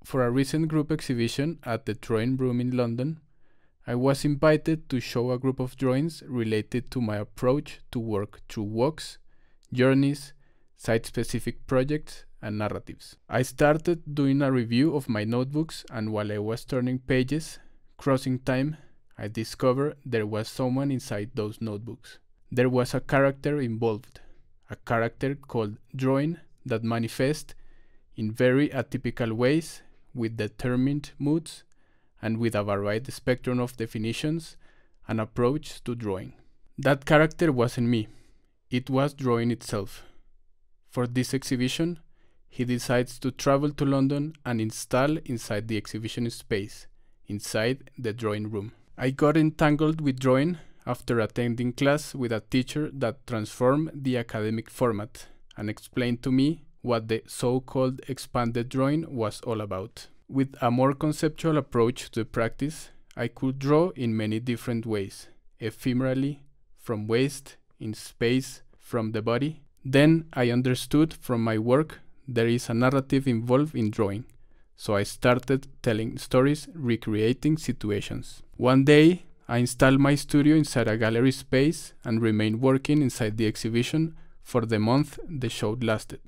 For a recent group exhibition at the Drawing Room in London, I was invited to show a group of drawings related to my approach to work through walks, journeys, site-specific projects, and narratives. I started doing a review of my notebooks, and while I was turning pages, crossing time, I discovered there was someone inside those notebooks. There was a character involved, a character called drawing that manifests in very atypical ways, with determined moods, and with a varied spectrum of definitions and approach to drawing. That character wasn't me, it was drawing itself. For this exhibition, he decides to travel to London and install inside the exhibition space, inside the drawing room. I got entangled with drawing after attending class with a teacher that transformed the academic format and explained to me what the so-called expanded drawing was all about. With a more conceptual approach to the practice, I could draw in many different ways, ephemerally, from waste, in space, from the body. Then I understood from my work there is a narrative involved in drawing, so I started telling stories, recreating situations. One day, I installed my studio inside a gallery space and remained working inside the exhibition for the month the show lasted.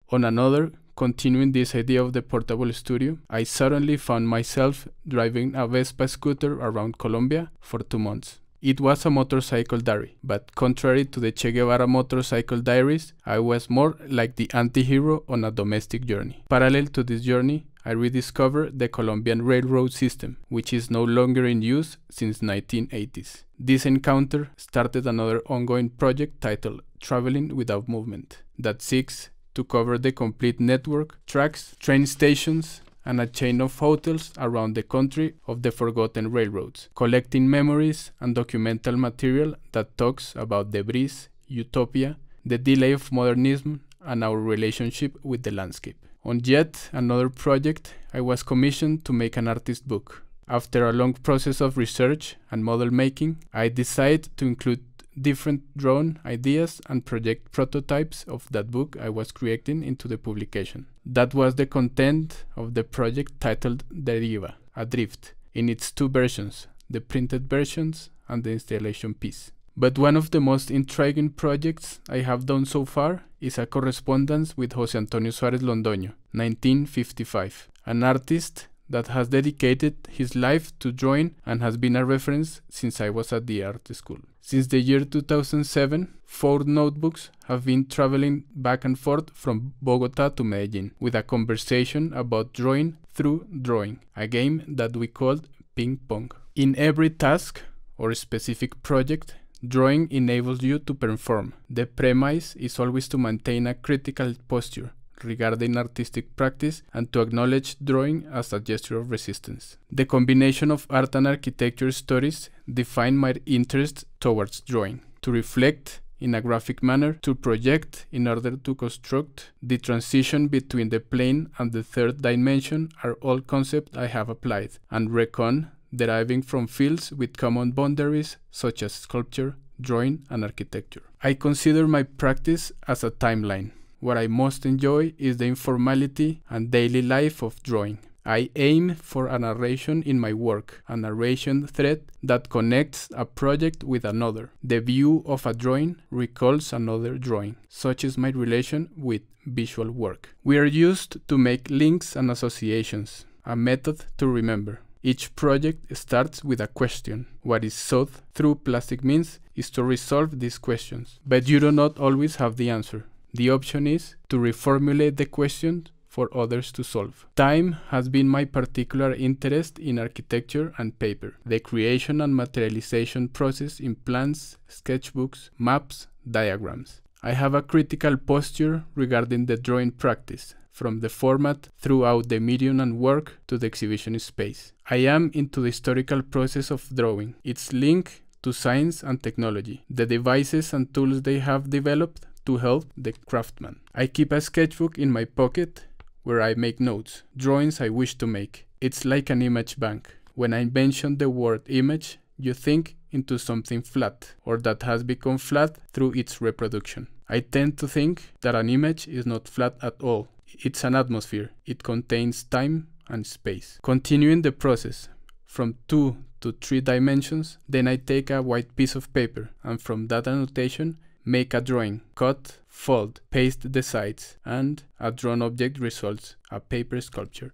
On another, continuing this idea of the portable studio, I suddenly found myself driving a Vespa scooter around Colombia for 2 months. It was a motorcycle diary, but contrary to the Che Guevara motorcycle diaries, I was more like the anti-hero on a domestic journey. Parallel to this journey, I rediscovered the Colombian railroad system, which is no longer in use since 1980s. This encounter started another ongoing project titled Traveling Without Movement, that seeks to cover the complete network, tracks, train stations, and a chain of hotels around the country of the forgotten railroads, collecting memories and documental material that talks about the breeze, utopia, the delay of modernism, and our relationship with the landscape. On yet another project, I was commissioned to make an artist book. After a long process of research and model making, I decided to include different drawn ideas and project prototypes of that book I was creating into the publication. That was the content of the project titled Deriva, Adrift, in its 2 versions, the printed versions and the installation piece. But one of the most intriguing projects I have done so far is a correspondence with José Antonio Suárez Londoño, 1955, an artist that has dedicated his life to drawing and has been a reference since I was at the art school. Since the year 2007, 4 notebooks have been traveling back and forth from Bogota to Medellin with a conversation about drawing through drawing, a game that we called ping pong. In every task or specific project, drawing enables you to perform. The premise is always to maintain a critical posture regarding artistic practice and to acknowledge drawing as a gesture of resistance. The combination of art and architecture stories define my interest towards drawing, to reflect in a graphic manner, to project in order to construct. The transition between the plane and the third dimension are all concepts I have applied and reckon deriving from fields with common boundaries such as sculpture, drawing, and architecture. I consider my practice as a timeline. What I most enjoy is the informality and daily life of drawing. I aim for a narration in my work, a narration thread that connects a project with another. The view of a drawing recalls another drawing. Such is my relation with visual work. We are used to make links and associations, a method to remember. Each project starts with a question. What is sought through plastic means is to resolve these questions, but you do not always have the answer. The option is to reformulate the question for others to solve. Time has been my particular interest in architecture and paper, the creation and materialization process in plans, sketchbooks, maps, diagrams. I have a critical posture regarding the drawing practice, from the format throughout the medium and work to the exhibition space. I am into the historical process of drawing, its link to science and technology, the devices and tools they have developed to help the craftsman. I keep a sketchbook in my pocket where I make notes, drawings I wish to make. It's like an image bank. When I mention the word image, you think into something flat, or that has become flat through its reproduction. I tend to think that an image is not flat at all. It's an atmosphere. It contains time and space. Continuing the process from 2 to 3 dimensions, then I take a white piece of paper and from that annotation make a drawing, cut, fold, paste the sides, and a drawn object results a paper sculpture.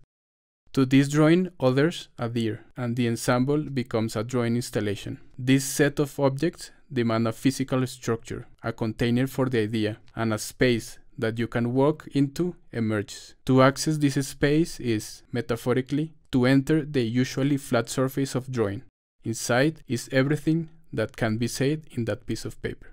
To this drawing, others adhere, and the ensemble becomes a drawing installation. This set of objects demand a physical structure, a container for the idea, and a space that you can walk into emerges. To access this space is, metaphorically, to enter the usually flat surface of drawing. Inside is everything that can be said in that piece of paper.